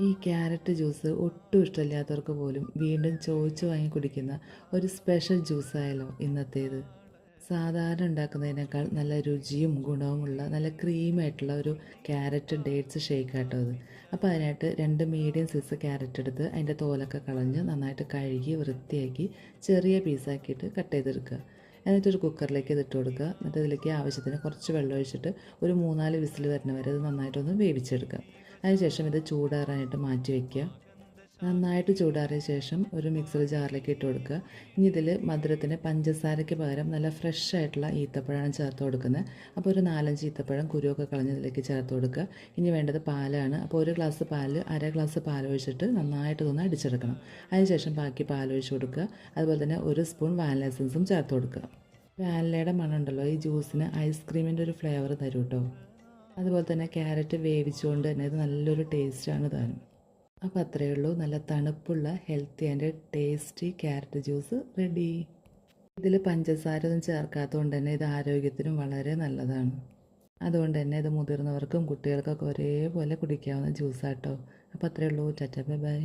ഈ carrot juice ഒട്ടും ഇഷ്ടമില്ലാത്തവർക്ക് പോലും വീണ്ടും ചോദിച്ചു വാങ്ങി കുടിക്കുന്ന ഒരു സ്പെഷ്യൽ ജ്യൂസായാലോ ഇന്നത്തേത്. സാധാരണ ഉണ്ടാക്കുന്നതിനേക്കാൾ നല്ല രുചിയും ഗുണവുമുള്ള നല്ല ക്രീമായിട്ടുള്ള ഒരു ക്യാരറ്റ് ഡേറ്റ്സ് ഷേക്ക് ആട്ടോ അത്. അപ്പോൾ അതിനായിട്ട് 2 മീഡിയം സൈസ് ക്യാരറ്റ് എടുത്ത് അതിൻ്റെ തോലൊക്കെ കളഞ്ഞ് നന്നായിട്ട് കഴുകി വൃത്തിയാക്കി ചെറിയ പീസാക്കിയിട്ട് കട്ട് ചെയ്തെടുക്കുക. എന്നിട്ടൊരു കുക്കറിലേക്ക് ഇതിട്ട് കൊടുക്കുക. എന്നിട്ട് ഇതിലേക്ക് ആവശ്യത്തിന് കുറച്ച് വെള്ളം ഒഴിച്ചിട്ട് ഒരു 3-4 വിസിൽ വരുന്ന വരെ അത് നന്നായിട്ടൊന്ന് വേവിച്ചെടുക്കുക. അതിനുശേഷം ഇത് ചൂടാറാനായിട്ട് മാറ്റി വയ്ക്കുക. നന്നായിട്ട് ചൂടാറിയ ശേഷം ഒരു മിക്സർ ജാറിലേക്ക് ഇട്ട് കൊടുക്കുക. ഇനി ഇതിൽ മധുരത്തിന് പഞ്ചസാരയ്ക്ക് പകരം നല്ല ഫ്രഷ് ആയിട്ടുള്ള ഈത്തപ്പഴമാണ് ചേർത്ത് കൊടുക്കുന്നത്. അപ്പോൾ ഒരു 4-5 ഈത്തപ്പഴം കുരുവൊക്കെ കളഞ്ഞ് ഇതിലേക്ക് ചേർത്ത് കൊടുക്കുക. ഇനി വേണ്ടത് പാലാണ്. അപ്പോൾ ഒരു ഗ്ലാസ് പാല് 1/2 ഗ്ലാസ് പാൽ ഒഴിച്ചിട്ട് നന്നായിട്ട് ഇതൊന്ന് അടിച്ചെടുക്കണം. അതിനുശേഷം ബാക്കി പാൽ ഒഴിച്ച് കൊടുക്കുക. അതുപോലെ തന്നെ 1 സ്പൂൺ വാനില എസൻസും ചേർത്ത് കൊടുക്കുക. വാനിലയുടെ മണം ഉണ്ടല്ലോ ഈ ജ്യൂസിന് ഐസ്ക്രീമിൻ്റെ ഒരു ഫ്ലേവർ തരും കേട്ടോ. അതുപോലെ തന്നെ ക്യാരറ്റ് വേവിച്ചുകൊണ്ട് തന്നെ ഇത് നല്ലൊരു ടേസ്റ്റാണ് താനും. അപ്പോൾ അത്രയേ ഉള്ളൂ, നല്ല തണുപ്പുള്ള healthy and tasty carrot juice ready. ഇതിൽ പഞ്ചസാര ഒന്നും ചേർക്കാത്തതുകൊണ്ട് തന്നെ ഇത് ആരോഗ്യത്തിനും വളരെ നല്ലതാണ്. അതുകൊണ്ട് തന്നെ ഇത് മുതിർന്നവർക്കും കുട്ടികൾക്കൊക്കെ ഒരേപോലെ കുടിക്കാവുന്ന ജ്യൂസാട്ടോ. അപ്പോൾ അത്രയേ ഉള്ളൂ. Tata bye bye.